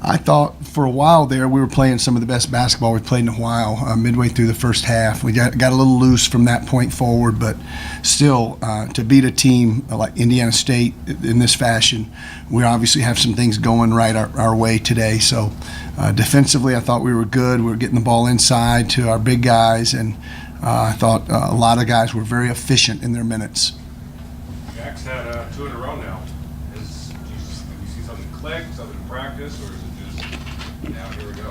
I thought for a while there we were playing some of the best basketball we've played in a while. Midway through the first half, we got a little loose from that point forward, but still, to beat a team like Indiana State in this fashion, we obviously have some things going right our way today. So defensively, I thought we were good. We were getting the ball inside to our big guys, and I thought a lot of guys were very efficient in their minutes. Jack's had 2 in a row now. Did you see something click, something in practice, or is it just now here we go?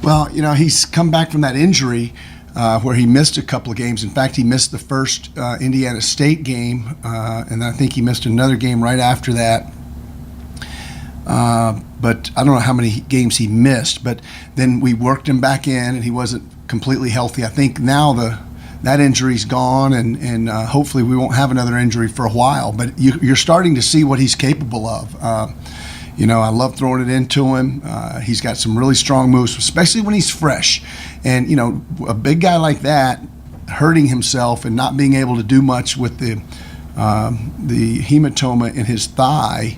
Well, he's come back from that injury where he missed a couple of games. In fact, he missed the first Indiana State game, and I think he missed another game right after that. But I don't know how many games he missed. But then we worked him back in, and he wasn't completely healthy. I think now that injury's gone, and hopefully we won't have another injury for a while. But you're starting to see what he's capable of. I love throwing it into him. He's got some really strong moves, especially when he's fresh. And, a big guy like that hurting himself and not being able to do much with the hematoma in his thigh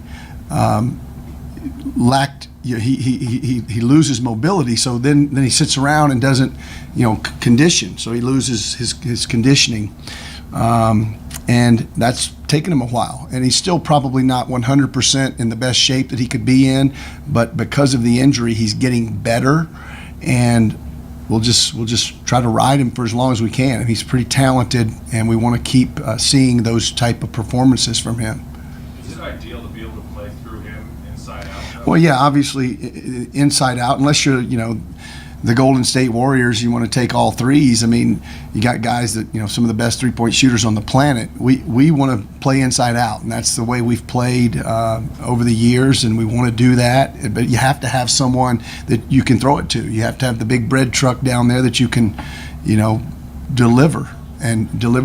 lacked. He loses mobility, so then he sits around and doesn't, condition. So he loses his conditioning. And that's taken him a while, and he's still probably not 100% in the best shape that he could be in, but because of the injury, he's getting better, and we'll just try to ride him for as long as we can. And he's pretty talented, and we want to keep seeing those type of performances from him. Is it ideal to be able to play through him inside out? Well, yeah, obviously inside out, unless you're, the Golden State Warriors, you want to take all threes. I mean, you got guys that, some of the best three-point shooters on the planet. We want to play inside out, and that's the way we've played over the years, and we want to do that. But you have to have someone that you can throw it to. You have to have the big bread truck down there that you can, deliver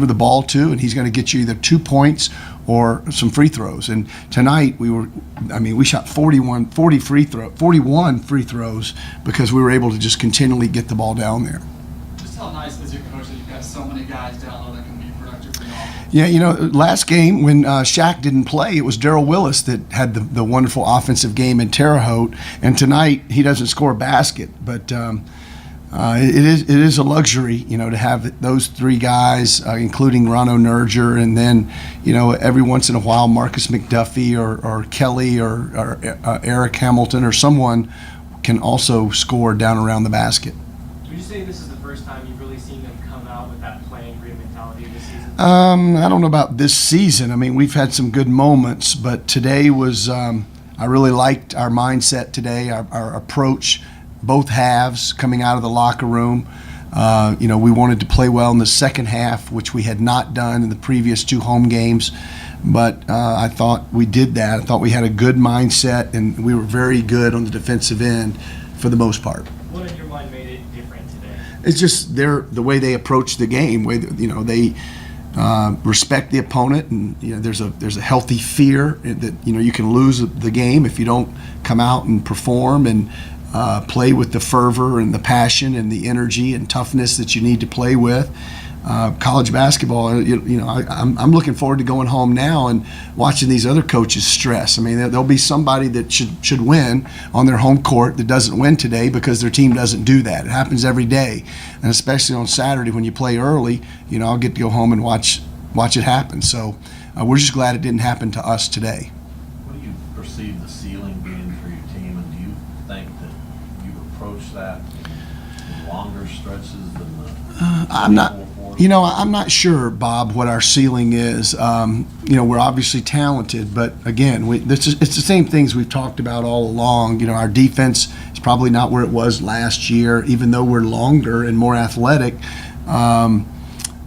the ball to, and he's going to get you either 2 points or some free throws. And tonight we shot 41 free throws because we were able to just continually get the ball down there. Just how nice is your coach that you've got so many guys down low that can be productive for y'all? Yeah, last game when Shaq didn't play, it was Darrell Willis that had the wonderful offensive game in Terre Haute, and tonight he doesn't score a basket, but it is a luxury, to have those three guys, including Rono Nurger, and then, every once in a while Marcus McDuffie or Kelly or Eric Hamilton or someone can also score down around the basket. Would you say this is the first time you've really seen them come out with that playing great mentality this season? I don't know about this season. I mean, we've had some good moments, but today was I really liked our mindset today, our approach. Both halves coming out of the locker room. We wanted to play well in the second half, which we had not done in the previous 2 home games. But I thought we did that. I thought we had a good mindset, and we were very good on the defensive end for the most part. What in your mind made it different today? It's just the way they approach the game. They respect the opponent, and there's a healthy fear that you can lose the game if you don't come out and perform and play with the fervor and the passion and the energy and toughness that you need to play with. College basketball, I'm looking forward to going home now and watching these other coaches stress. I mean, there'll be somebody that should win on their home court that doesn't win today because their team doesn't do that. It happens every day, and especially on Saturday when you play early. I'll get to go home and watch it happen. So we're just glad it didn't happen to us today. What do you perceive the ceiling being for your team, and do you think that you've approached that in longer stretches than the I'm not sure, Bob, what our ceiling is. We're obviously talented, but again, it's the same things we've talked about all along. Our defense is probably not where it was last year, even though we're longer and more athletic. And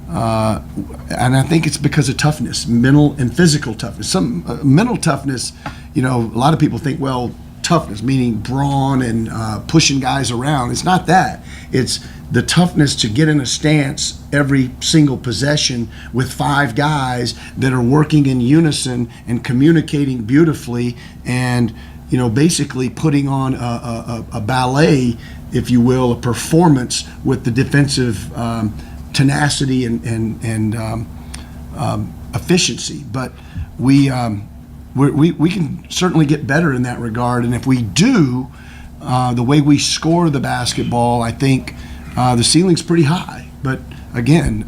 I think it's because of toughness, mental and physical toughness. Some mental toughness, a lot of people think, well, toughness meaning brawn and pushing guys around. It's not that. It's the toughness to get in a stance every single possession with 5 guys that are working in unison and communicating beautifully, and basically putting on a ballet, if you will, a performance with the defensive tenacity and efficiency. But we can certainly get better in that regard, and if we do, the way we score the basketball, I think the ceiling's pretty high. But again,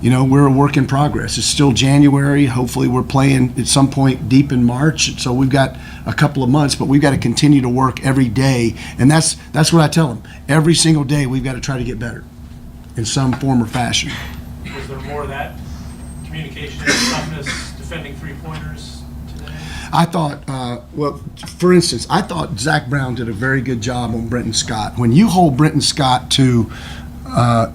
we're a work in progress. It's still January. Hopefully we're playing at some point deep in March. So we've got a couple of months, but we've got to continue to work every day. And that's what I tell them. Every single day we've got to try to get better in some form or fashion. Was there more of that communication and toughness defending three-pointers today? I thought, for instance, I thought Zach Brown did a very good job on Brenton Scott. When you hold Brenton Scott to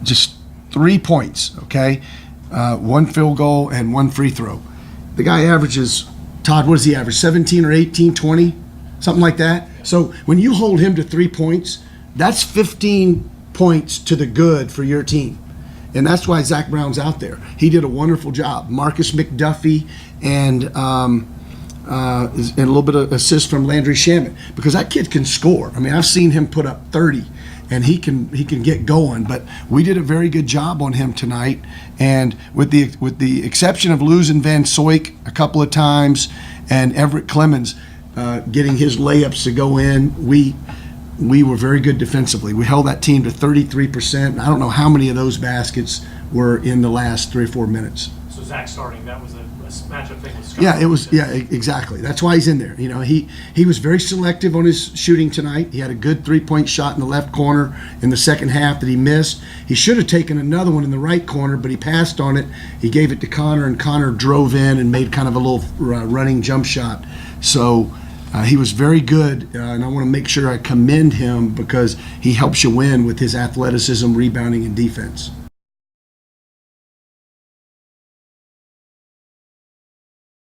just 3 points, okay, 1 field goal and 1 free throw, the guy averages, Todd, what does he average, 17 or 18, 20, something like that? So when you hold him to 3 points, that's 15 points to the good for your team. And that's why Zach Brown's out there. He did a wonderful job. Marcus McDuffie and a little bit of assist from Landry Shaman, because that kid can score. I mean, I've seen him put up 30, and he can get going. But we did a very good job on him tonight, and with the exception of losing Van Soik a couple of times and Everett Clemens getting his layups to go in, we were very good defensively. We held that team to 33%. I don't know how many of those baskets were in the last 3 or 4 minutes. So Zach starting, that was a matchup thing with Scott. Yeah, it was. Yeah, exactly. That's why he's in there. He was very selective on his shooting tonight. He had a good 3-point shot in the left corner in the second half that he missed. He should have taken another one in the right corner, but he passed on it. He gave it to Connor, and Connor drove in and made kind of a little running jump shot. So he was very good, and I want to make sure I commend him because he helps you win with his athleticism, rebounding, and defense.